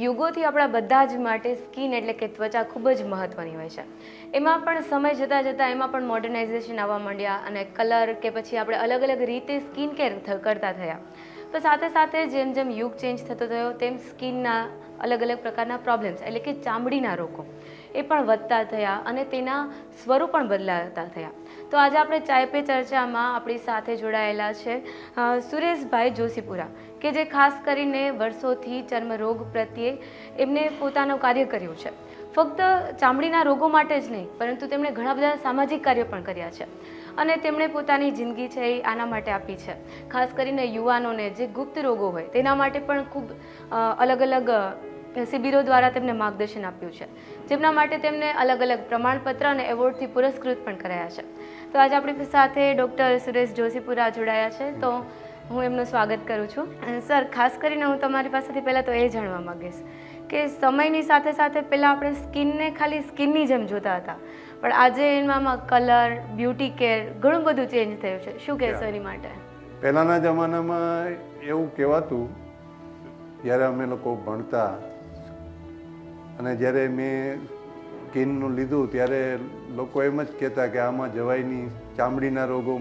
યુગોથી આપણા બધા જ માટે સ્કિન એટલે કે ત્વચા ખૂબ જ મહત્ત્વની હોય છે. એમાં પણ સમય જતાં જતાં એમાં પણ મોડર્નાઇઝેશન આવવા માંડ્યા અને કલર કે પછી આપણે અલગ અલગ રીતે સ્કિન કેર કરતા થયા. તો સાથે સાથે જેમ જેમ યુગ ચેન્જ થતો થયો તેમ સ્કિનના અલગ અલગ પ્રકારના પ્રોબ્લેમ્સ એટલે કે ચામડીના રોગો એ પણ વધતા થયા અને તેના સ્વરૂપ પણ બદલાતા થયા. તો આજે આપણે ચાય પે ચર્ચામાં આપણી સાથે જોડાયેલા છે સુરેશભાઈ જોશીપુરા, કે જે ખાસ કરીને વર્ષોથી ચર્મરોગ પ્રત્યે એમને પોતાનું કાર્ય કર્યું છે. ફક્ત ચામડીના રોગો માટે જ નહીં, પરંતુ તેમણે ઘણા બધા સામાજિક કાર્યો પણ કર્યા છે અને તેમણે પોતાની જિંદગી છે એ આના માટે આપી છે. ખાસ કરીને યુવાનોને જે ગુપ્ત રોગો હોય તેના માટે પણ ખૂબ અલગ અલગ શિબિરો દ્વારા તેમને માર્ગદર્શન આપ્યું છે, જેમના માટે તેમને અલગ અલગ પ્રમાણપત્ર અને એવોર્ડથી પુરસ્કૃત પણ કરાયા છે. તો આજે આપણી સાથે ડૉક્ટર સુરેશ જોશીપુરા જોડાયા છે, તો હું એમનું સ્વાગત કરું છું. સર, ખાસ કરીને હું તમારી પાસેથી પહેલાં તો એ જાણવા માગીશ કે સમયની સાથે સાથે પહેલાં આપણે સ્કિનને ખાલી સ્કિનની જેમ જોતા હતા, પણ આજે એમાં કલર, બ્યુટી કેર ઘણું બધું ચેન્જ થયું છે. શું કહેશો એની માટે? પહેલાંના જમાનામાં એવું કહેવાતું, જ્યારે અમે લોકો ભણતા અને જ્યારે મેં સ્કિનનું લીધું ત્યારે લોકો એમ જ કહેતા કે આમાં જવાય નહીં, ચામડીના રોગો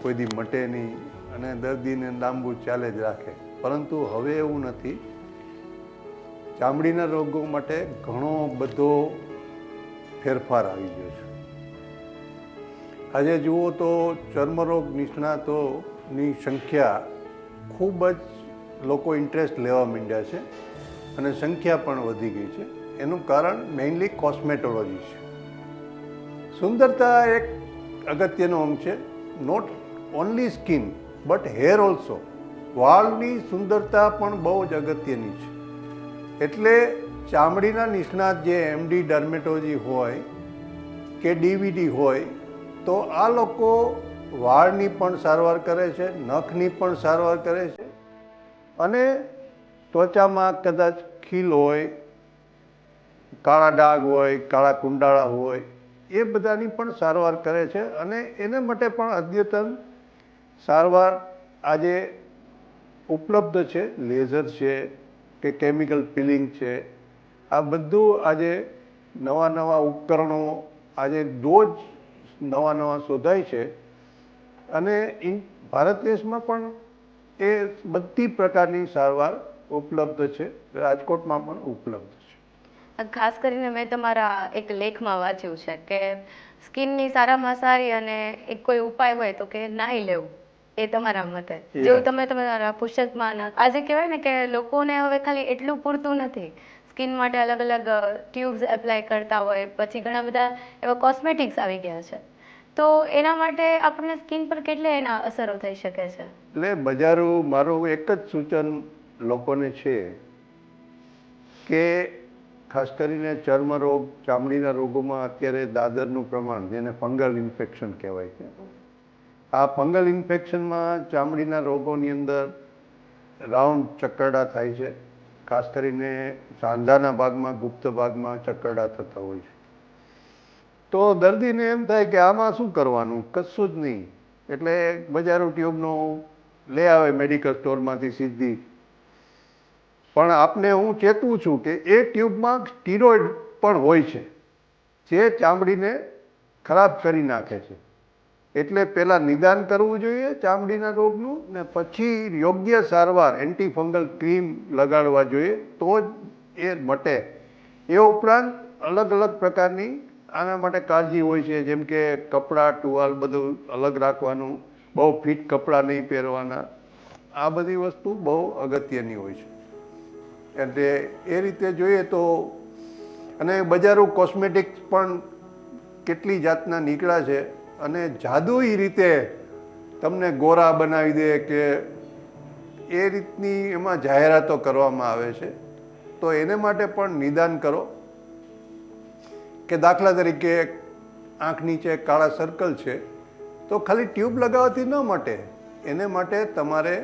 કોઈ દી મટે નહીં અને દર્દીને લાંબુ ચાલે જ રાખે. પરંતુ હવે એવું નથી. ચામડીના રોગો માટે ઘણો બધો ફેરફાર આવી ગયો છે. આજે જુઓ તો ચર્મરોગ નિષ્ણાતોની સંખ્યા ખૂબ જ લોકો ઇન્ટરેસ્ટ લેવા માંડ્યા છે અને સંખ્યા પણ વધી ગઈ છે. એનું કારણ મેઇનલી કોસ્મેટોલોજી છે. સુંદરતા એક અગત્યનો અંગ છે. Not only skin but hair also. વાળની સુંદરતા પણ બહુ જ અગત્યની છે. એટલે ચામડીના નિષ્ણાત જે એમડી ડર્મેટોલોજી હોય કે ડીવીડી હોય, તો આ લોકો વાળની પણ સારવાર કરે છે, નખની પણ સારવાર કરે છે અને ત્વચામાં કદાચ ખીલ હોય, કાળા ડાઘ હોય, કાળા કુંડાળા હોય, એ બધાની પણ સારવાર કરે છે અને એના માટે પણ અદ્યતન સારવાર આજે ઉપલબ્ધ છે. લેઝર છે કે કેમિકલ પિલિંગ છે, આ બધું આજે નવા નવા ઉપકરણો આજે રોજ નવા નવા શોધાય છે અને ભારત દેશમાં પણ એ બધી પ્રકારની સારવાર ઉપલબ્ધ છે. રાજકોટમાં પણ ઉપલબ્ધ છે. ખાસ કરીને મેં તમારા એક લેખમાં વાંચ્યું છે કે સ્કિનની સારામાં સારી અને એક કોઈ ઉપાય હોય તો કે નાહી લેવું, એ તમારા મતે જેવું તમે તમારા પુસ્તકમાં આજે કહેવાય ને કે લોકોને હવે ખાલી એટલું પૂરતું નથી, સ્કિન માટે અલગ અલગ ટ્યુબ્સ એપ્લાય કરતા હોય, પછી ઘણા બધા એવા કોસ્મેટિક્સ આવી ગયા છે. તો એના માટે આપણને સ્કિન પર કેટલી એના અસરો થઈ શકે છે? એટલે મારું એક જ સૂચન લોકોને છે કે ખાસ કરીને ચર્મરોગ, ચામડીના રોગોમાં અત્યારે દાદરનું પ્રમાણ, જેને ફંગલ ઇન્ફેક્શન કહેવાય છે, આ ફંગલ ઇન્ફેક્શનમાં ચામડીના રોગોની અંદર રાઉન્ડ ચક્કરડા થાય છે. ખાસ કરીને સાંધાના ભાગમાં, ગુપ્ત ભાગમાં ચક્કરડા થતા હોય છે. તો દર્દીને એમ થાય કે આમાં શું કરવાનું, કશું જ નહીં. એટલે બજારો ટ્યુબનો લઈ આવે મેડિકલ સ્ટોરમાંથી સીધી. પણ આપને હું ચેતવું છું કે એ ટ્યુબમાં સ્ટીરોઇડ પણ હોય છે, જે ચામડીને ખરાબ કરી નાખે છે. એટલે પહેલાં નિદાન કરવું જોઈએ ચામડીના રોગનું, ને પછી યોગ્ય સારવાર એન્ટી ફંગલ ક્રીમ લગાડવા જોઈએ, તો જ એ મટે. એ ઉપરાંત અલગ અલગ પ્રકારની આના માટે કાળજી હોય છે, જેમ કે કપડાં, ટુવાલ બધું અલગ રાખવાનું, બહુ ફિટ કપડાં નહીં પહેરવાના. આ બધી વસ્તુ બહુ અગત્યની હોય છે. એટલે એ રીતે જોઈએ તો, અને બજારો કોસ્મેટિક્સ પણ કેટલી જાતના નીકળ્યા છે અને જાદુઈ રીતે તમને ગોરા બનાવી દે કે એ રીતની એમાં જાહેરાતો કરવામાં આવે છે. તો એને માટે પણ નિદાન કરો. કે દાખલા તરીકે આંખ નીચે કાળા સર્કલ છે, તો ખાલી ટ્યુબ લગાવવાથી ન મટે. એને માટે તમારે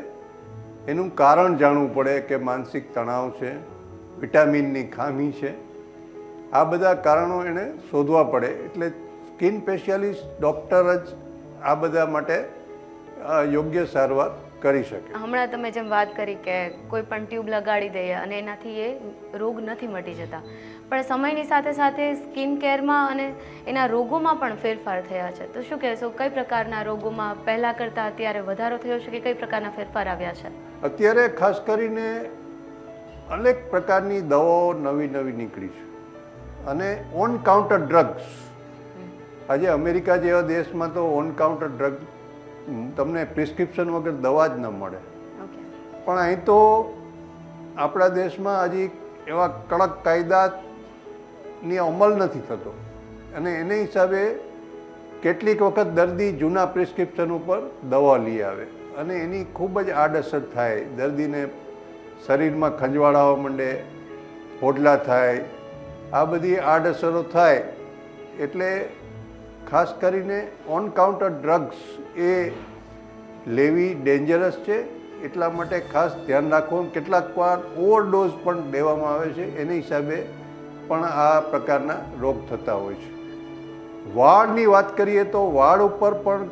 એનું કારણ જાણવું પડે કે માનસિક તણાવ છે, વિટામિનની ખામી છે, આ બધા કારણો એને શોધવા પડે. એટલે સ્કિન સ્પેશિયાલિસ્ટ ડૉક્ટર જ આ બધા માટે યોગ્ય સારવાર કરી શકે. હમણાં તમે જેમ વાત કરી કે કોઈ પણ ટ્યુબ લગાડી દઈએ અને એનાથી એ રોગ નથી મટી જતા, પણ સમયની સાથે સાથે સ્કિન કેરમાં અને એના રોગોમાં પણ ફેરફાર થયા છે. તો શું કહેશો, કઈ પ્રકારના રોગોમાં પહેલાં કરતાં અત્યારે વધારો થયો છે કે કઈ પ્રકારના ફેરફાર આવ્યા છે? અત્યારે ખાસ કરીને અનેક પ્રકારની દવાઓ નવી નવી નીકળી છે અને ઓન કાઉન્ટર ડ્રગ્સ. આજે અમેરિકા જેવા દેશમાં તો ઓન કાઉન્ટર ડ્રગ તમને પ્રિસ્ક્રિપ્શન વગર દવા જ ન મળે. પણ અહીં તો આપણા દેશમાં હજી એવા કડક કાયદાની અમલ નથી થતો અને એને હિસાબે કેટલીક વખત દર્દી જૂના પ્રિસ્ક્રિપ્શન ઉપર દવા લઈ આવે અને એની ખૂબ જ આડઅસર થાય. દર્દીને શરીરમાં ખંજવાળ માંડે, હોડલા થાય, આ બધી આડઅસરો થાય. એટલે ખાસ કરીને ઓન કાઉન્ટર ડ્રગ્સ એ લેવી ડેન્જરસ છે, એટલા માટે ખાસ ધ્યાન રાખવું. કેટલાક વાર ઓવરડોઝ પણ દેવામાં આવે છે, એની હિસાબે પણ આ પ્રકારના રોગ થતા હોય છે. વાળની વાત કરીએ તો વાળ ઉપર પણ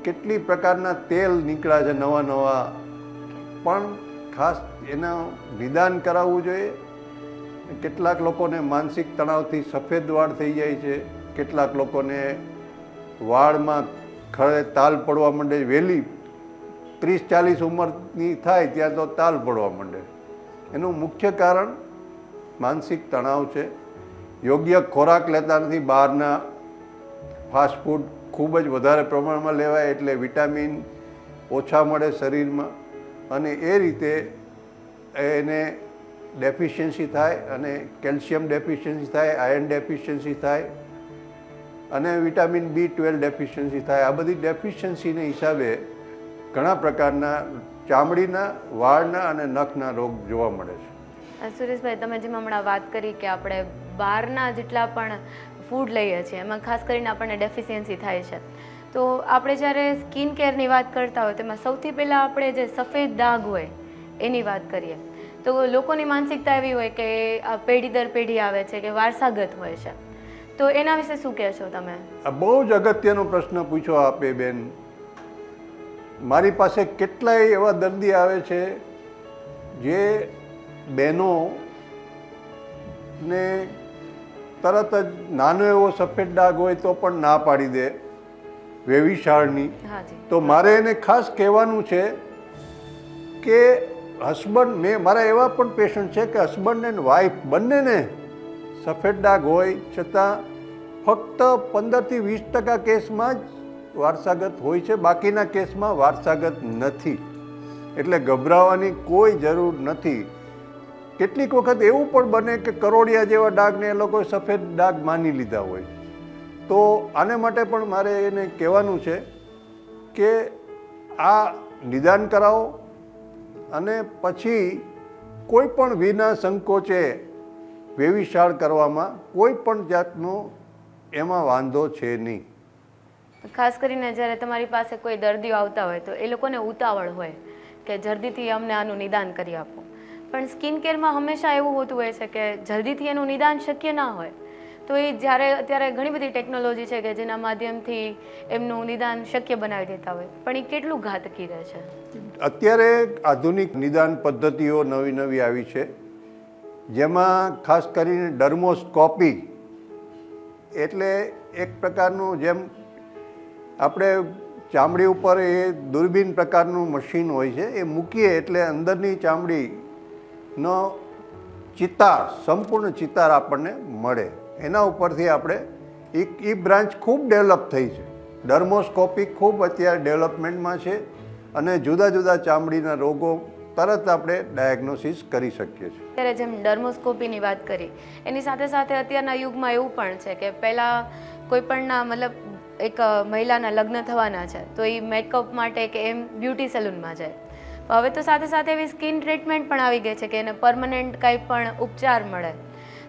કેટલી પ્રકારના તેલ નીકળ્યા છે નવા નવા, પણ ખાસ એનું નિદાન કરાવવું જોઈએ. કેટલાક લોકોને માનસિક તણાવથી સફેદ વાળ થઈ જાય છે, કેટલાક લોકોને વાળમાં ખરે તાલ પડવા માંડે, વહેલી 30-40 ઉંમરની થાય ત્યાં તો તાલ પડવા માંડે. એનું મુખ્ય કારણ માનસિક તણાવ છે. યોગ્ય ખોરાક લેતા નથી, બહારના ફાસ્ટ ફૂડ ખૂબ જ વધારે પ્રમાણમાં લેવાય એટલે વિટામિન ઓછા મળે શરીરમાં અને એ રીતે એને ડેફિશિયન્સી થાય અને કેલ્શિયમ ડેફિશિયન્સી થાય, આયર્ન ડેફિશિયન્સી થાય અને વિટામિન B12 ડેફિશિયન્સી થાય. આ બધી ડેફિશિયન્સીને હિસાબે ઘણા પ્રકારના ચામડીના, વાળના અને નખના રોગ જોવા મળે છે. સુરેશભાઈ, તમે જેમ હમણાં વાત કરી કે આપણે બહારના જેટલા પણ ફૂડ લઈએ છીએ એમાં ખાસ કરીને આપણને ડેફિશિયન્સી થાય છે, તો આપણે જ્યારે સ્કિન કેરની વાત કરતા હોય તેમાં સૌથી પહેલાં આપણે જે સફેદ દાગ હોય એની વાત કરીએ તો લોકોની માનસિકતા એવી હોય કે આ પેઢી દર પેઢી આવે છે કે વારસાગત હોય છે, તો એના વિશે શું કહેશો તમે? આ બહુ જ અગત્યનો પ્રશ્ન પૂછો આપે બેન. મારી પાસે કેટલાય એવા દર્દી આવે છે જે બહેનો ને તરત જ નાનો એવો સફેદ ડાઘ હોય તો પણ ના પાડી દે વેવિશાળની. તો મારે એને ખાસ કહેવાનું છે કે હસબન્ડ, મારા એવા પણ પેશન્ટ છે કે હસબન્ડ એન્ડ વાઈફ બંનેને સફેદ ડાઘ હોય છતાં ફક્ત 15-20% કેસમાં જ વારસાગત હોય છે, બાકીના કેસમાં વારસાગત નથી. એટલે ગભરાવાની કોઈ જરૂર નથી. કેટલીક વખત એવું પણ બને કે કરોડિયા જેવા ડાઘને એ લોકો સફેદ ડાઘ માની લીધા હોય. તો આને માટે પણ મારે એને કહેવાનું છે કે આ નિદાન કરાવો અને પછી કોઈ પણ વિના સંકોચે વેવિશાળ કરવામાં કોઈ પણ જાતનો એમાં વાંધો છે નહીં. ખાસ કરીને જ્યારે તમારી પાસે કોઈ દર્દીઓ આવતા હોય તો એ લોકોને ઉતાવળ હોય કે જલ્દીથી અમને આનું નિદાન કરી આપો, પણ સ્કિન કેરમાં હંમેશા એવું હોતું હોય છે કે જલ્દીથી એનું નિદાન શક્ય ના હોય, તો એ અત્યારે ઘણી બધી ટેકનોલોજી છે કે જેના માધ્યમથી એમનું નિદાન શક્ય બનાવી દેતા હોય, પણ એ કેટલું ઘાતકી રહે છે? અત્યારે આધુનિક નિદાન પદ્ધતિઓ નવી નવી આવી છે, જેમાં ખાસ કરીને ડર્મોસ્કોપી એટલે એક પ્રકારનું, જેમ આપણે ચામડી ઉપર એ દૂરબીન પ્રકારનું મશીન હોય છે, એ મૂકીએ એટલે અંદરની ચામડીનો ચિતાર, સંપૂર્ણ ચિતાર આપણને મળે. એના ઉપરથી આપણે એ બ્રાન્ચ ખૂબ ડેવલપ થઈ છે. ડર્મોસ્કોપી ખૂબ અત્યારે ડેવલપમેન્ટમાં છે અને જુદા જુદા ચામડીના રોગો તરત આપણે ડાયગ્નોસિસ કરી શકીએ છીએ. અત્યારે જેમ ડર્મોસ્કોપીની વાત કરી એની સાથે સાથે અત્યારના યુગમાં એવું પણ છે કે પહેલાં કોઈ પણના મતલબ એક મહિલાના લગ્ન થવાના છે તો એ મેકઅપ માટે કે એમ બ્યુટી સલૂનમાં જાય. હવે તો સાથે સાથે એવી સ્કિન ટ્રીટમેન્ટ પણ આવી ગઈ છે કે એને પરમનન્ટ કંઈ પણ ઉપચાર મળે,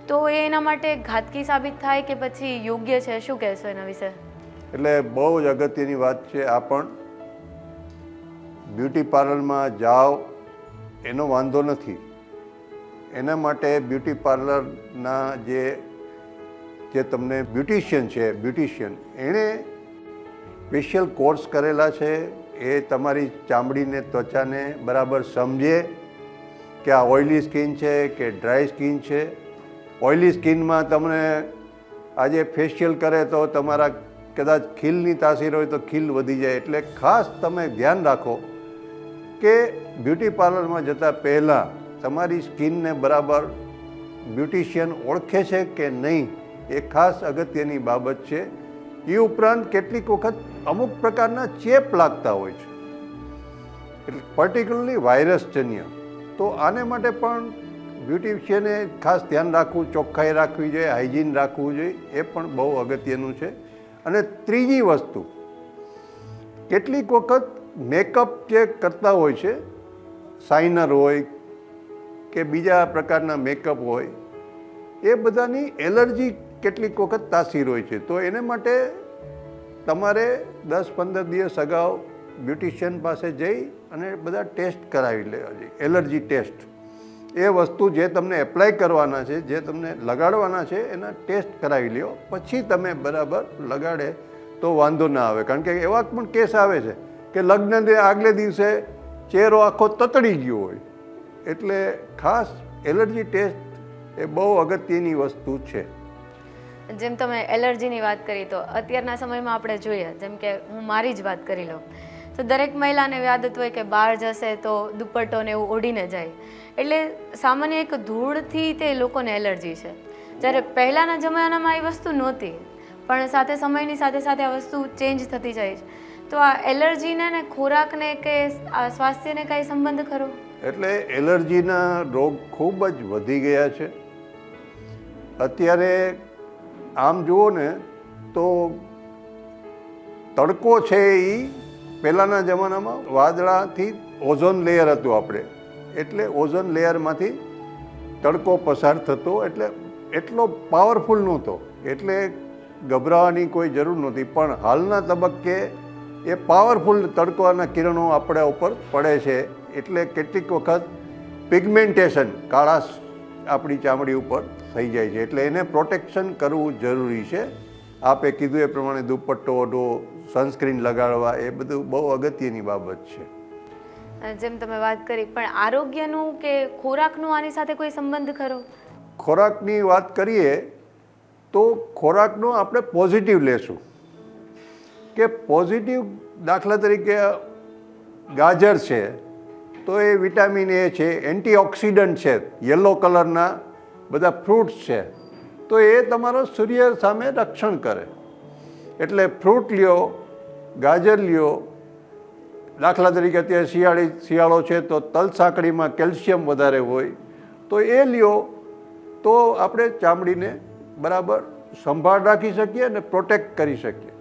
તો એ એના માટે ઘાતકી સાબિત થાય કે પછી યોગ્ય છે? શું કહેશો એના વિશે? એટલે બહુ જ અગત્યની વાત છે આ. પણ બ્યુટી પાર્લરમાં જાઓ એનો વાંધો નથી, એના માટે બ્યુટી પાર્લરના જે તમને બ્યુટિશિયન છે, એણે સ્પેશિયલ કોર્સ કરેલા છે, એ તમારી ચામડીને, ત્વચાને બરાબર સમજે કે આ ઓઇલી સ્કિન છે કે ડ્રાય સ્કિન છે. ઓઇલી સ્કિનમાં તમને આજે ફેશિયલ કરે તો તમારા કદાચ ખીલની તાસીર હોય તો ખીલ વધી જાય. એટલે ખાસ તમે ધ્યાન રાખો કે બ્યુટી પાર્લરમાં જતાં પહેલાં તમારી સ્કિનને બરાબર બ્યુટિશિયન ઓળખે છે કે નહીં, એ ખાસ અગત્યની બાબત છે. એ ઉપરાંત કેટલીક વખત અમુક પ્રકારના ચેપ લાગતા હોય છે, એટલે પર્ટિક્યુલરલી વાયરસજન્ય. તો આને માટે પણ બ્યુટિશિયને ખાસ ધ્યાન રાખવું, ચોખ્ખાઈ રાખવી જોઈએ, હાઇજીન રાખવું જોઈએ, એ પણ બહુ અગત્યનું છે. અને ત્રીજી વસ્તુ, કેટલીક વખત મેકઅપ જે કરતા હોય છે, શાઇનર હોય કે બીજા પ્રકારના મેકઅપ હોય, એ બધાની એલર્જી કેટલીક વખત તાસીર હોય છે. તો એને માટે તમારે 10-15 દિવસ અગાઉ બ્યુટિશિયન પાસે જઈ અને બધા ટેસ્ટ કરાવી લેવા જોઈએ, એલર્જી ટેસ્ટ. એ વસ્તુ જે તમને એપ્લાય કરવાના છે, જે તમને લગાડવાના છે, એના ટેસ્ટ કરાવી લ્યો, પછી તમે બરાબર લગાડે તો વાંધો ના આવે. કારણ કે એવા પણ કેસ આવે છે કે લગ્ન આગલે દિવસે ચહેરો આખો તતડી ગયો હોય. એટલે ખાસ એલર્જી ટેસ્ટ એ બહુ અગત્યની વસ્તુ છે. જેમ તમે એલર્જીની વાત કરી, તો અત્યારના સમયમાં આપણે જોઈએ, જેમ કે હું મારી જ વાત કરી લઉં, તો દરેક મહિલાને એવી આદત હોય કે બહાર જશે તો દુપટ્ટો ને એવું ઓઢીને જાય. એટલે સામાન્ય એક ધૂળથી તે લોકોને એલર્જી છે. જ્યારે પહેલાંના જમાનામાં એ વસ્તુ નહોતી, પણ સાથે સમયની સાથે સાથે આ વસ્તુ ચેન્જ થતી જાય છે. તો આ એલર્જીને ને ખોરાકને કે આ સ્વાસ્થ્યને કાંઈ સંબંધ ખરો? એટલે એલર્જીના રોગ ખૂબ જ વધી ગયા છે અત્યારે. આમ જુઓ ને તો તડકો છે એ પહેલાંના જમાનામાં વાદળાથી ઓઝોન લેયર હતું આપણે, એટલે ઓઝોન લેયરમાંથી તડકો પસાર થતો, એટલે એટલો પાવરફુલ નહોતો, એટલે ગભરાવાની કોઈ જરૂર નહોતી. પણ હાલના તબક્કે એ પાવરફુલ તડકાના કિરણો આપણા ઉપર પડે છે, એટલે કેટલીક વખત પિગમેન્ટેશન, કાળાશ આપણી ચામડી ઉપર થઈ જાય છે. એટલે એને પ્રોટેક્શન કરવું જરૂરી છે. આપે કીધું એ પ્રમાણે દુપટ્ટો ઓઢો, સનસ્ક્રીન લગાડવા, એ બધું બહુ અગત્યની બાબત છે. જેમ તમે વાત કરી, પણ આરોગ્યનું કે ખોરાકનું આની સાથે કોઈ સંબંધ ખરો? ખોરાકની વાત કરીએ તો ખોરાકનો આપણે પોઝિટિવ લેશું કે પોઝિટિવ, દાખલા તરીકે ગાજર છે તો એ વિટામિન એ છે, એન્ટીઓક્સિડન્ટ છે, યલો કલરના બધા ફ્રૂટ્સ છે, તો એ તમારો સૂર્ય સામે રક્ષણ કરે. એટલે ફ્રૂટ લ્યો, ગાજર લ્યો. દાખલા તરીકે અત્યારે શિયાળો છે તો તલ સાંકળીમાં કેલ્શિયમ વધારે હોય, તો એ લ્યો તો આપણે ચામડીને બરાબર સંભાળ રાખી શકીએ અને પ્રોટેક્ટ કરી શકીએ.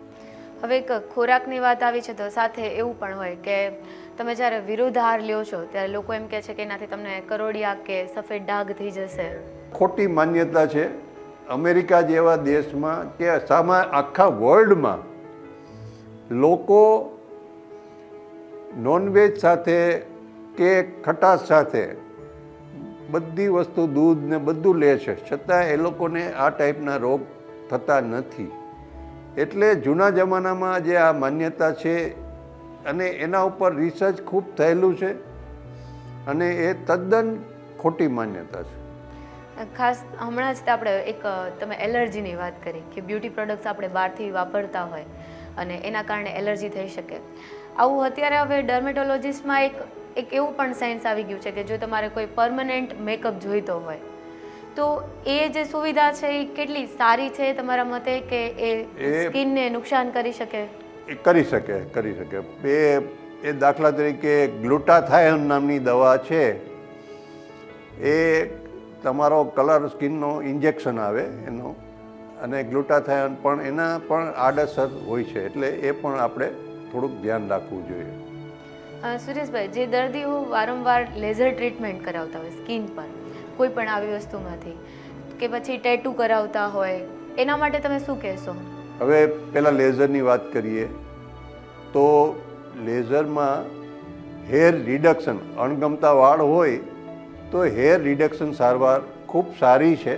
હવે એક ખોરાકની વાત આવી છે તો સાથે એવું પણ હોય કે તમે જ્યારે વિરુદ્ધ આહાર લ્યો છો ત્યારે લોકો એમ કહે છે કે એનાથી તમને કરોડિયા કે સફેદ ડાઘ થઈ જશે. ખોટી માન્યતા છે. અમેરિકા જેવા દેશમાં કે આખા વર્લ્ડમાં લોકો નોનવેજ સાથે કે ખટાશ સાથે બધી વસ્તુ, દૂધ ને બધું લે છે, છતાં એ લોકોને આ ટાઈપના રોગ થતા નથી. એટલે જૂના જમાનામાં જે આ માન્યતા છે અને એના ઉપર રિસર્ચ ખૂબ થયેલું છે અને એ તદ્દન ખોટી માન્યતા છે. ખાસ હમણાં જ આપણે એક તમે એલર્જીની વાત કરી કે બ્યુટી પ્રોડક્ટ્સ આપણે બહારથી વાપરતા હોય અને એના કારણે એલર્જી થઈ શકે. આવું અત્યારે હવે ડર્મેટોલોજીસ્ટમાં એક એવું પણ સાયન્સ આવી ગયું છે કે જો તમારે કોઈ પરમનન્ટ મેકઅપ જોઈતો હોય તો એ જે સુવિધા છે એ કેટલી સારી છે તમારા મતે, કે એ સ્કિનને નુકસાન કરી શકે? એ કરી શકે. એ દાખલા તરીકે ગ્લુટાથાયોન નામની દવા છે, એ તમારો કલર સ્કિનનો ઇન્જેક્શન આવે એનો, અને ગ્લુટાથાયોન પણ એના પણ આડઅસર હોય છે, એટલે એ પણ આપણે થોડુંક ધ્યાન રાખવું જોઈએ. સુરેશભાઈ, જે દર્દીઓ વારંવાર લેઝર ટ્રીટમેન્ટ કરાવતા હોય સ્કિન પર કોઈ પણ આવી વસ્તુમાંથી, કે પછી ટેટુ કરાવતા હોય, એના માટે તમે શું કહેશો? હવે પહેલાં લેઝરની વાત કરીએ તો લેઝરમાં હેર રિડક્શન, અણગમતા વાળ હોય તો હેર રિડક્શન સારવાર ખૂબ સારી છે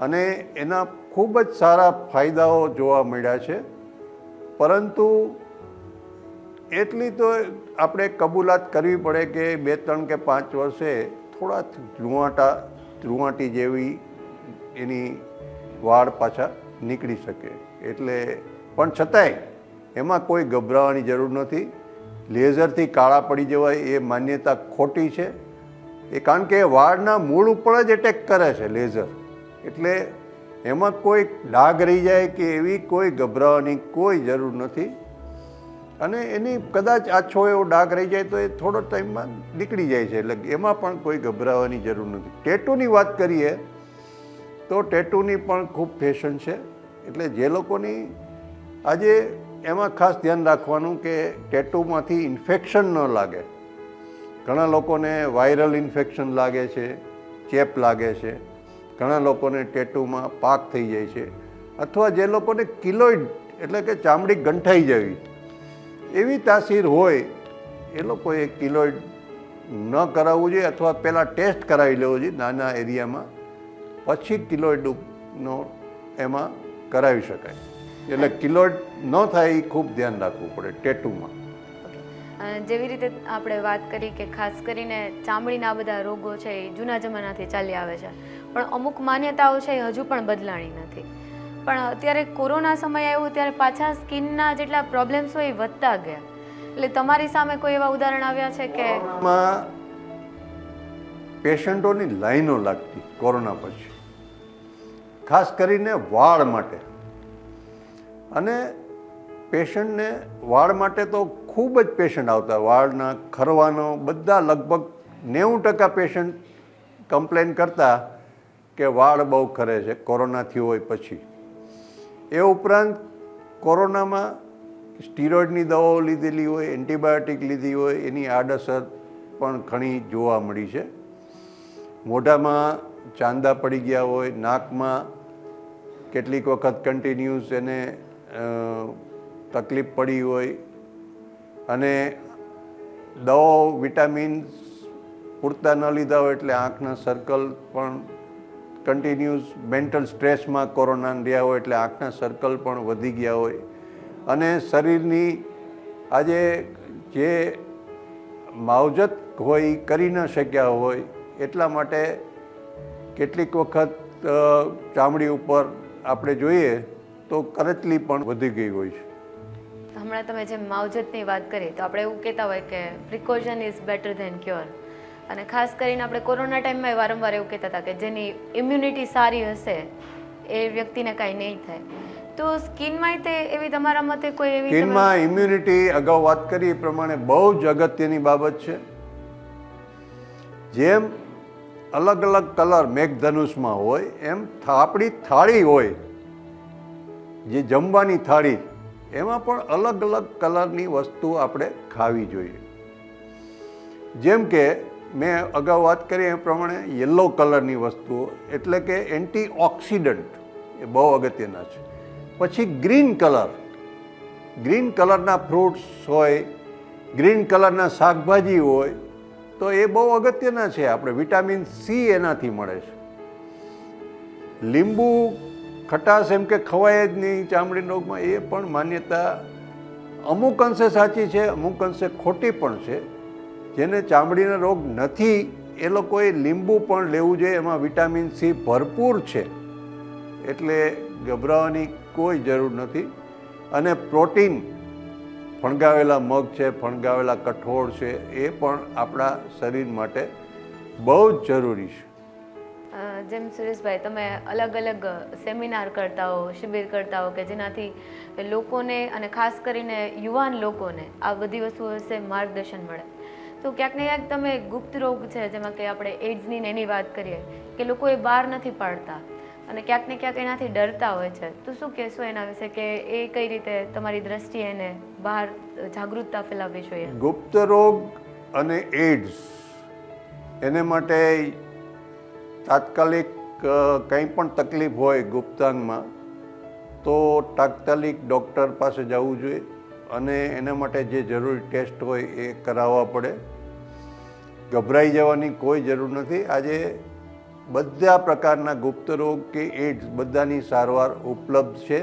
અને એના ખૂબ જ સારા ફાયદાઓ જોવા મળ્યા છે. પરંતુ એટલી તો આપણે કબૂલાત કરવી પડે કે 2, 3 કે 5 વર્ષે થોડા રૂંવાટી જેવી એની વાળ પાછા નીકળી શકે. એટલે પણ છતાંય એમાં કોઈ ગભરાવાની જરૂર નથી. લેઝરથી કાળા પડી જવાય એ માન્યતા ખોટી છે. એ કારણ કે એ વાળના મૂળ ઉપર જ એટેક કરે છે લેઝર. એટલે એમાં કોઈ ડાઘ રહી જાય કે એવી કોઈ ગભરાવાની કોઈ જરૂર નથી. અને એની કદાચ આછો એવો ડાઘ રહી જાય તો એ થોડો ટાઈમમાં નીકળી જાય છે. એટલે એમાં પણ કોઈ ગભરાવાની જરૂર નથી. ટેટુની વાત કરીએ તો ટેટુની પણ ખૂબ ફેશન છે. એટલે જે લોકોની આજે એમાં ખાસ ધ્યાન રાખવાનું કે ટેટુમાંથી ઇન્ફેક્શન ન લાગે. ઘણા લોકોને વાયરલ ઇન્ફેક્શન લાગે છે, ચેપ લાગે છે. ઘણા લોકોને ટેટુમાં પાક થઈ જાય છે. અથવા જે લોકોને કિલોઇડ એટલે કે ચામડી ગંઠાઈ જવી એવી તાસીર હોય એ લોકોએ કિલોઇડ ન કરાવવું જોઈએ અથવા પહેલાં ટેસ્ટ કરાવી લેવો જોઈએ નાના એરિયામાં, પછી કિલોઇડનો એમાં કરાવી શકાય. એટલે કિલોઇડ ન થાય એ ખૂબ ધ્યાન રાખવું પડે ટેટુમાં. જેવી રીતે આપણે વાત કરી કે ખાસ કરીને ચામડીના બધા રોગો છે એ જૂના જમાનાથી ચાલી આવે છે, પણ અમુક માન્યતાઓ છે એ હજુ પણ બદલાણી નથી. પણ અત્યારે કોરોના સમય આવ્યો ત્યારે પાછા સ્કિનના જેટલા પ્રોબ્લેમ્સ હોય એ વધતા ગયા. એટલે તમારી સામે કોઈ એવા ઉદાહરણ આવ્યા છે કે પેશન્ટોની લાઈનો લાગતી કોરોના પછી, ખાસ કરીને વાળ માટે. અને પેશન્ટને વાળ માટે તો ખૂબ જ પેશન્ટ આવતા. વાળના ખરવાનો બધા લગભગ 90% પેશન્ટ કમ્પ્લેન કરતા કે વાળ બહુ ખરે છે કોરોના થયો હોય પછી. એ ઉપરાંત કોરોનામાં સ્ટીરોઇડની દવાઓ લીધેલી હોય, એન્ટીબાયોટિક લીધી હોય, એની આડઅસર પણ ઘણી જોવા મળી છે. મોઢામાં ચાંદા પડી ગયા હોય, નાકમાં કેટલીક વખત કન્ટિન્યુઅસ એને તકલીફ પડી હોય, અને દવાઓ વિટામિન્સ પૂરતા ન લીધા હોય એટલે આંખના સર્કલ પણ કન્ટિન્યુઅસ મેન્ટલ સ્ટ્રેસમાં કોરોના રહ્યા હોય એટલે આંખના સર્કલ પણ વધી ગયા હોય. અને શરીરની આજે જે માવજત હોય એ કરી ન શક્યા હોય એટલા માટે કેટલીક વખત ચામડી ઉપર આપણે જોઈએ તો કરચલી પણ વધી ગઈ હોય છે. હમણાં તમે જેમ માવજતની વાત કરી તો આપણે એવું કહેતા હોય કે precaution is better than cure. અને ખાસ કરીને આપણે કોરોના ટાઈમમાં વારંવાર એવું કહેતા હતા કે જેની ઇમ્યુનિટી સારી હશે એ વ્યક્તિને કાંઈ નહીં થાય. તો સ્કિનમાં તે એવી તમારા મતે કોઈ એવી સ્કિનમાં ઇમ્યુનિટી અગાઉ વાત કરી એ પ્રમાણે બહુ જ અગત્યની બાબત છે. જેમ અલગ અલગ કલર મેઘધનુષમાં હોય એમ આપણી થાળી હોય, જે જમવાની થાળી, એમાં પણ અલગ અલગ કલરની વસ્તુ આપણે ખાવી જોઈએ. જેમ કે મેં અગાઉ વાત કરી એ પ્રમાણે યલો કલરની વસ્તુઓ એટલે કે એન્ટીઓક્સિડન્ટ એ બહુ અગત્યના છે. પછી ગ્રીન કલરના ફ્રૂટ્સ હોય, ગ્રીન કલરના શાકભાજી હોય તો એ બહુ અગત્યના છે. આપણે વિટામિન સી એનાથી મળે છે. લીંબુ ખટાશ એમ કે ખવાય જ નહીં ચામડીના રોગમાં, એ પણ માન્યતા અમુક અંશે સાચી છે, અમુક અંશે ખોટી પણ છે. જેને ચામડીના રોગ નથી એ લોકોએ લીંબુ પણ લેવું જોઈએ, એમાં વિટામિન સી ભરપૂર છે. એટલે ગભરાવાની કોઈ જરૂર નથી. અને પ્રોટીન, ફણગાવેલા મગ છે, ફણગાવેલા કઠોળ છે, એ પણ આપણા શરીર માટે બહુ જ જરૂરી છે. જેમ સુરેશભાઈ તમે અલગ અલગ સેમિનાર કરતા હો, શિબિર કરતા હો કે જેનાથી લોકોને અને ખાસ કરીને યુવાન લોકોને આ બધી વસ્તુઓ વિશે માર્ગદર્શન મળે, તો ક્યાંક ને ક્યાંક તમે ગુપ્ત રોગ છે જેમાં કે આપણે એડ્સની એની વાત કરીએ કે લોકો એ બહાર નથી પાડતા અને ક્યાંક ને ક્યાંક એનાથી ડરતા હોય છે, તો શું કહેશો એના વિશે કે એ કઈ રીતે તમારી દ્રષ્ટિએ એને બહાર જાગૃતતા ફેલાવવી જોઈએ? ગુપ્ત રોગ અને એડ્સ એને માટે તાત્કાલિક કંઈ પણ તકલીફ હોય ગુપ્તાંગમાં તો તાત્કાલિક ડૉક્ટર પાસે જવું જોઈએ અને એના માટે જે જરૂરી ટેસ્ટ હોય એ કરાવવા પડે. ગભરાઈ જવાની કોઈ જરૂર નથી. આજે બધા પ્રકારના ગુપ્ત રોગ કે એડ્સ બધાની સારવાર ઉપલબ્ધ છે,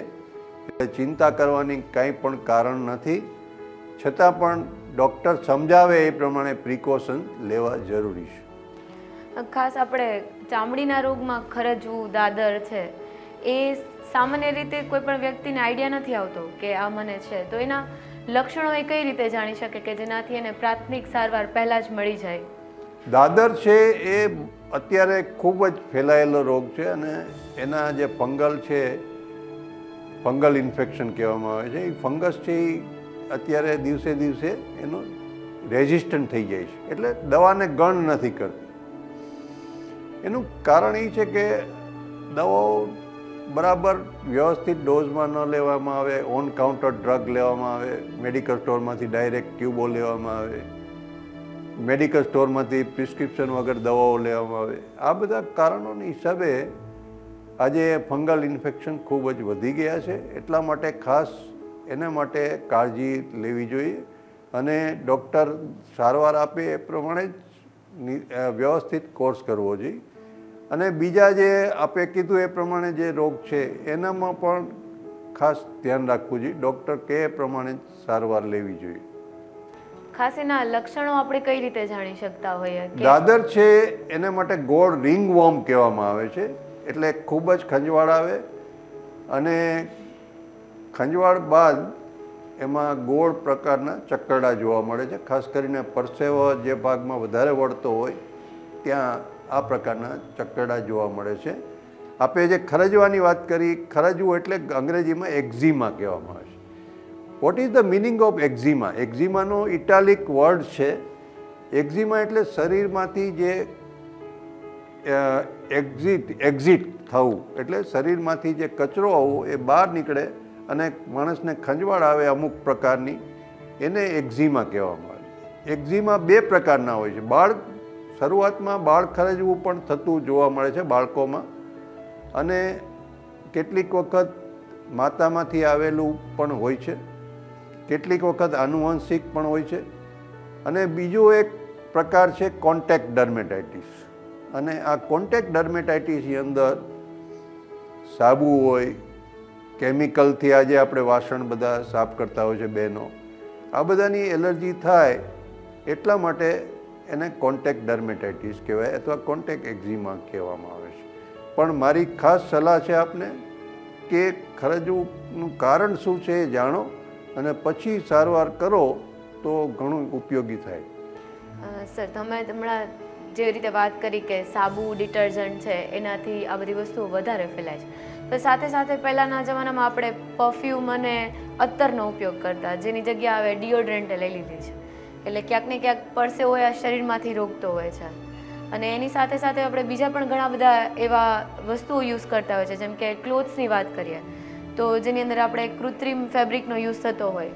એટલે ચિંતા કરવાની કાંઈ પણ કારણ નથી. છતાં પણ ડૉક્ટર સમજાવે એ પ્રમાણે પ્રિકોશન લેવા જરૂરી છે. ખાસ આપણે ચામડીના રોગમાં ખરજવું, દાદર છે, એ સામાન્ય રીતે કોઈ પણ વ્યક્તિને આઈડિયા નથી આવતો કે આ મને છે, તો એના લક્ષણો એ કઈ રીતે જાણી શકે કે જેનાથી એને પ્રાથમિક સારવાર પહેલાં જ મળી જાય? દાદર છે એ અત્યારે ખૂબ જ ફેલાયેલો રોગ છે અને એના જે ફંગલ ઇન્ફેક્શન કહેવામાં આવે છે, એ ફંગસ છે એ અત્યારે દિવસે દિવસે એનું રેઝિસ્ટન્ટ થઈ જાય છે, એટલે દવાને ગણ નથી કરતી. એનું કારણ એ છે કે દવાઓ બરાબર વ્યવસ્થિત ડોઝમાં ન લેવામાં આવે, ઓન કાઉન્ટર ડ્રગ લેવામાં આવે, મેડિકલ સ્ટોરમાંથી ડાયરેક્ટ ટ્યુબો લેવામાં આવે, મેડિકલ સ્ટોરમાંથી પ્રિસ્ક્રિપ્શન વગર દવાઓ લેવામાં આવે. આ બધા કારણોની હિસાબે આજે ફંગલ ઇન્ફેક્શન ખૂબ જ વધી ગયા છે. એટલા માટે ખાસ એના માટે કાળજી લેવી જોઈએ અને ડૉક્ટર સારવાર આપે એ પ્રમાણે જ વ્યવસ્થિત કોર્સ કરવો જોઈએ. અને બીજા જે આપે કીધું એ પ્રમાણે જે રોગ છે એનામાં પણ ખાસ ધ્યાન રાખવું જોઈએ. ડૉક્ટર કહે એ પ્રમાણે જ સારવાર લેવી જોઈએ. ખાસ એના લક્ષણો આપણે કઈ રીતે જાણી શકતા હોઈએ? દાદર છે એને માટે ગોળ રિંગ વોર્મ કહેવામાં આવે છે, એટલે ખૂબ જ ખંજવાળ આવે અને ખંજવાળ બાદ એમાં ગોળ પ્રકારના ચક્કરડા જોવા મળે છે. ખાસ કરીને પરસેવો જે ભાગમાં વધારે વળતો હોય ત્યાં આ પ્રકારના ચક્કરડા જોવા મળે છે. આપણે જે ખરજવાની વાત કરી, ખરજવું એટલે અંગ્રેજીમાં એક્ઝિમા કહેવામાં આવે છે. What is the meaning of eczema? એક્ઝિમાનો ઇટાલિક વર્ડ છે. એક્ઝિમા એટલે શરીરમાંથી જે એક્ઝિટ થવું, એટલે શરીરમાંથી જે કચરો આવવો એ બહાર નીકળે અને માણસને ખંજવાળ આવે અમુક પ્રકારની, એને એક્ઝિમા કહેવામાં આવે. એક્ઝિમા બે પ્રકારના હોય છે. શરૂઆતમાં બાળ ખરજવું પણ થતું જોવા મળે છે બાળકોમાં, અને કેટલીક વખત માતામાંથી આવેલું પણ હોય છે, કેટલીક વખત આનુવંશિક પણ હોય છે, અને બીજો એક પ્રકાર છે કોન્ટેક્ટ ડર્મેટાઇટિસ. અને આ કોન્ટેક્ટ ડર્મેટાઇટિસની અંદર સાબુ હોય, કેમિકલથી આજે આપણે વાસણ બધા સાફ કરતા હોય છે બહેનો, આ બધાની એલર્જી થાય એટલા માટે એને કોન્ટેક્ટ ડર્મેટાઇટિસ કહેવાય અથવા કોન્ટેક્ટ એક્ઝિમા કહેવામાં આવે છે. પણ મારી ખાસ સલાહ છે આપને કે ખરજવું કારણ શું છે એ જાણો અને પછી સારવાર કરો તો ઘણું ઉપયોગી થાય. સર, તમે હમણાં જે રીતે વાત કરી કે સાબુ, ડિટર્જન્ટ છે એનાથી આ બધી વસ્તુઓ વધારે ફેલાય છે, તો સાથે સાથે પહેલાંના જમાનામાં આપણે પરફ્યુમ અને અત્તરનો ઉપયોગ કરતા, જેની જગ્યા હવે ડિયોડ્રન્ટે લઈ લીધી છે. એટલે ક્યાંક ને ક્યાંક પરસેવો આ શરીરમાંથી રોકતો હોય છે. અને એની સાથે સાથે આપણે બીજા પણ ઘણા બધા એવા વસ્તુઓ યુઝ કરતા હોય છે, જેમ કે ક્લોથ્સની વાત કરીએ તો જેની અંદર આપણે કૃત્રિમ ફેબ્રિકનો યુઝ થતો હોય,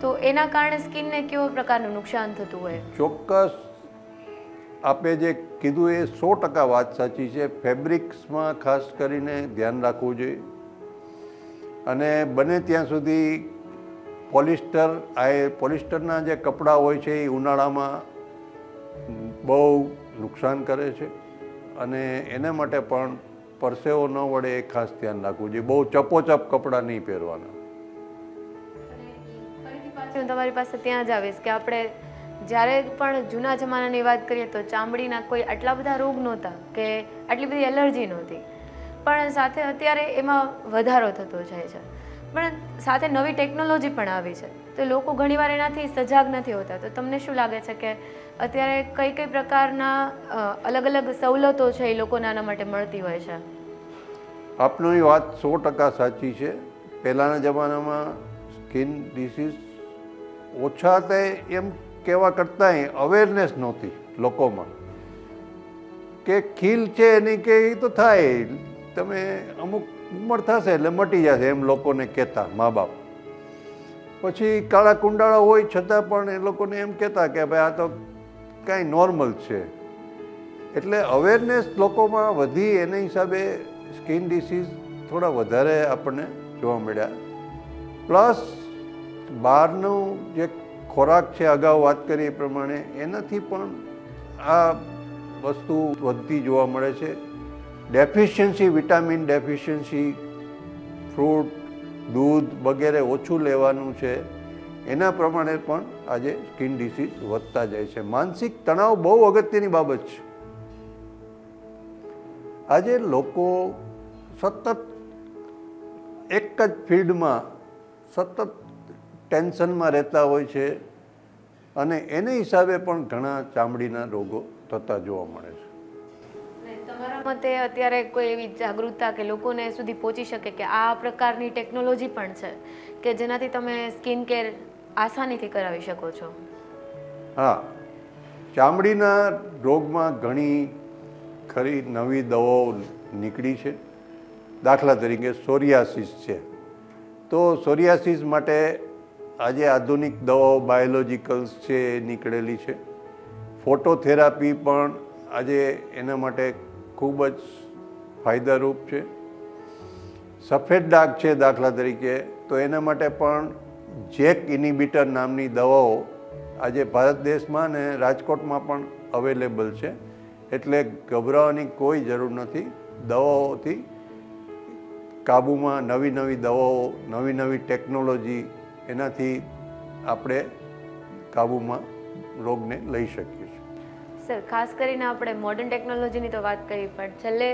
તો એના કારણે સ્કિનને કેવો પ્રકારનું નુકસાન થતું હોય? ચોક્કસ આપે જે કીધું એ 100% વાત સાચી છે. ફેબ્રિક્સમાં ખાસ કરીને ધ્યાન રાખવું જોઈએ અને બને ત્યાં સુધી પોલિસ્ટરના જે કપડાં હોય છે એ ઉનાળામાં બહુ નુકસાન કરે છે અને એના માટે પણ પરસેવો ન વળે એ ખાસ ધ્યાન રાખવું જોઈએ. બહુ ચપોચપ કપડાં નહીં પહેરવાના. હું તમારી પાસે ત્યાં જ આવીશ કે આપણે જ્યારે પણ જૂના જમાનાની વાત કરીએ તો ચામડીના કોઈ આટલા બધા રોગ નહોતા કે આટલી બધી એલર્જી નહોતી, પણ સાથે અત્યારે એમાં વધારો થતો જાય છે. પણ સાથે નવી ટેકનોલોજી પણ આવી છે, તો લોકો ઘણીવાર એનાથી સજાગ નથી હોતા. તો તમને શું લાગે છે કે અત્યારે કઈ કઈ પ્રકારના અલગ અલગ સવલતો છે એ લોકોને આના માટે મળતી હોય છે? આપની વાત 100% સાચી છે. પહેલાંના જમાનામાં સ્કિન ડિસીઝ ઓછા હતા એમ કહેવા કરતાંય અવેરનેસ નહોતી લોકોમાં કે ખીલ છે એની કે એ તો થાય, તમે અમુક ઉંમર થશે એટલે મટી જશે એમ લોકોને કહેતા મા બાપ. પછી કાળા કુંડાળા હોય છતાં પણ એ લોકોને એમ કહેતા કે ભાઈ આ તો કાંઈ નોર્મલ છે. એટલે અવેરનેસ લોકોમાં વધી, એના હિસાબે સ્કિન ડિસીઝ થોડા વધારે આપણને જોવા મળ્યા. પ્લસ બહારનું જે ખોરાક છે, અગાઉ વાત કરી એ પ્રમાણે, એનાથી પણ આ વસ્તુ વધતી જોવા મળે છે. ડેફિશિયન્સી, વિટામિન ડેફિશિયન્સી, ફ્રૂટ, દૂધ વગેરે ઓછું લેવાનું છે. એના પ્રમાણે પણ આજે સ્કિન ડિસીઝ વધતા જાય છે. માનસિક તણાવ બહુ અગત્યની બાબત છે. આજે લોકો સતત એક જ ફિલ્ડમાં સતત ટેન્શનમાં રહેતા હોય છે અને એને હિસાબે પણ ઘણા ચામડીના રોગો થતા જોવા મળે છે. તમારા મતે અત્યારે કોઈ એવી જાગૃતતા કે લોકોને સુધી પહોંચી શકે કે આ પ્રકારની ટેકનોલોજી પણ છે કે જેનાથી તમે સ્કિન કેર આસાનીથી કરાવી શકો છો? હા, ચામડીના રોગમાં ઘણી ખરી નવી દવાઓ નીકળી છે. દાખલા તરીકે સોરિયાસિસ છે, તો સોરિયાસિસ માટે આજે આધુનિક દવાઓ બાયોલોજિકલ્સ છે એ નીકળેલી છે. ફોટોથેરાપી પણ આજે એના માટે ખૂબ જ ફાયદારૂપ છે. સફેદ ડાઘ છે દાખલા તરીકે, તો એના માટે પણ જેક ઇનિબિટર નામની દવાઓ આજે ભારત દેશમાં ને રાજકોટમાં પણ અવેલેબલ છે. એટલે ગભરાવાની કોઈ જરૂર નથી. દવાઓથી કાબૂમાં નવી નવી દવાઓ, નવી નવી ટેકનોલોજી, એનાથી આપણે કાબૂમાં રોગને લઈ શકીએ છીએ. સર, ખાસ કરીને આપણે મોડર્ન ટેકનોલોજીની તો વાત કરી, પણ છેલ્લે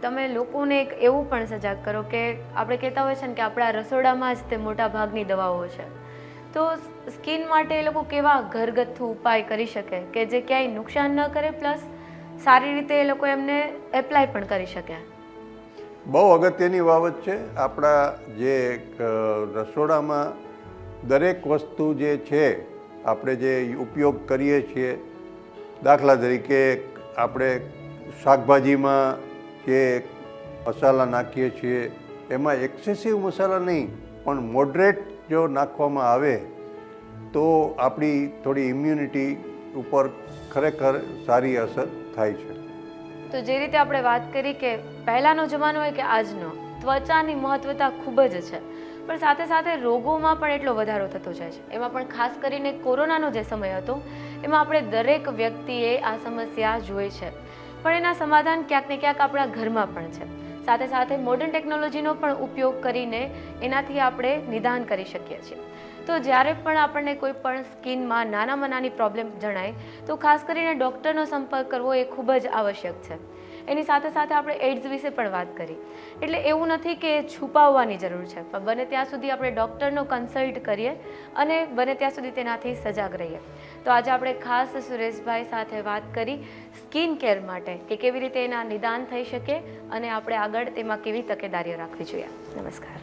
તમે લોકોને એક એવું પણ સજાગ કરો કે આપણે કહેતા હોય છે ને કે આપણા રસોડામાં જ તે મોટા ભાગની દવાઓ છે, તો સ્કિન માટે એ લોકો કેવા ઘરગથ્થુ ઉપાય કરી શકે કે જે ક્યાંય નુકસાન ન કરે, પ્લસ સારી રીતે એ લોકો એમને એપ્લાય પણ કરી શકે? બહુ અગત્યની બાબત છે. આપણા જે રસોડામાં દરેક વસ્તુ જે છે, આપણે જે ઉપયોગ કરીએ છીએ, દાખલા તરીકે આપણે શાકભાજીમાં જે મસાલા નાખીએ છીએ એમાં એક્સેસિવ મસાલા નહીં પણ મોડરેટ જો નાખવામાં આવે તો આપણી થોડી ઇમ્યુનિટી ઉપર ખરેખર સારી અસર થાય છે. તો જે રીતે આપણે વાત કરી કે પહેલાંનો જમાનો હોય કે આજનો, ત્વચાની મહત્વતા ખૂબ જ છે, પણ સાથે સાથે રોગોમાં પણ એટલો વધારો થતો જાય છે. એમાં પણ ખાસ કરીને કોરોનાનો જે સમય હતો એમાં આપણે દરેક વ્યક્તિએ આ સમસ્યા જોઈ છે, પણ એના સમાધાન ક્યાંક ને ક્યાંક આપણા ઘરમાં પણ છે. સાથે સાથે મોડર્ન ટેકનોલોજીનો પણ ઉપયોગ કરીને એનાથી આપણે નિદાન કરી શકીએ છીએ. તો જ્યારે પણ આપણને કોઈ પણ સ્કિનમાં નાનામાં નાની પ્રોબ્લેમ જણાય તો ખાસ કરીને ડૉક્ટરનો સંપર્ક કરવો એ ખૂબ જ આવશ્યક છે. એની સાથે સાથે આપણે એડ્સ વિશે પણ વાત કરી, એટલે એવું નથી કે છુપાવવાની જરૂર છે, પણ બને ત્યાં સુધી આપણે ડૉક્ટરનો કન્સલ્ટ કરીએ અને બને ત્યાં સુધી તેનાથી સજાગ રહીએ. તો આજે આપણે ખાસ સુરેશભાઈ સાથે વાત કરી સ્કિન કેર માટે કે કેવી રીતે એના નિદાન થઈ શકે અને આપણે આગળ તેમાં કેવી તકેદારીઓ રાખવી જોઈએ. નમસ્કાર.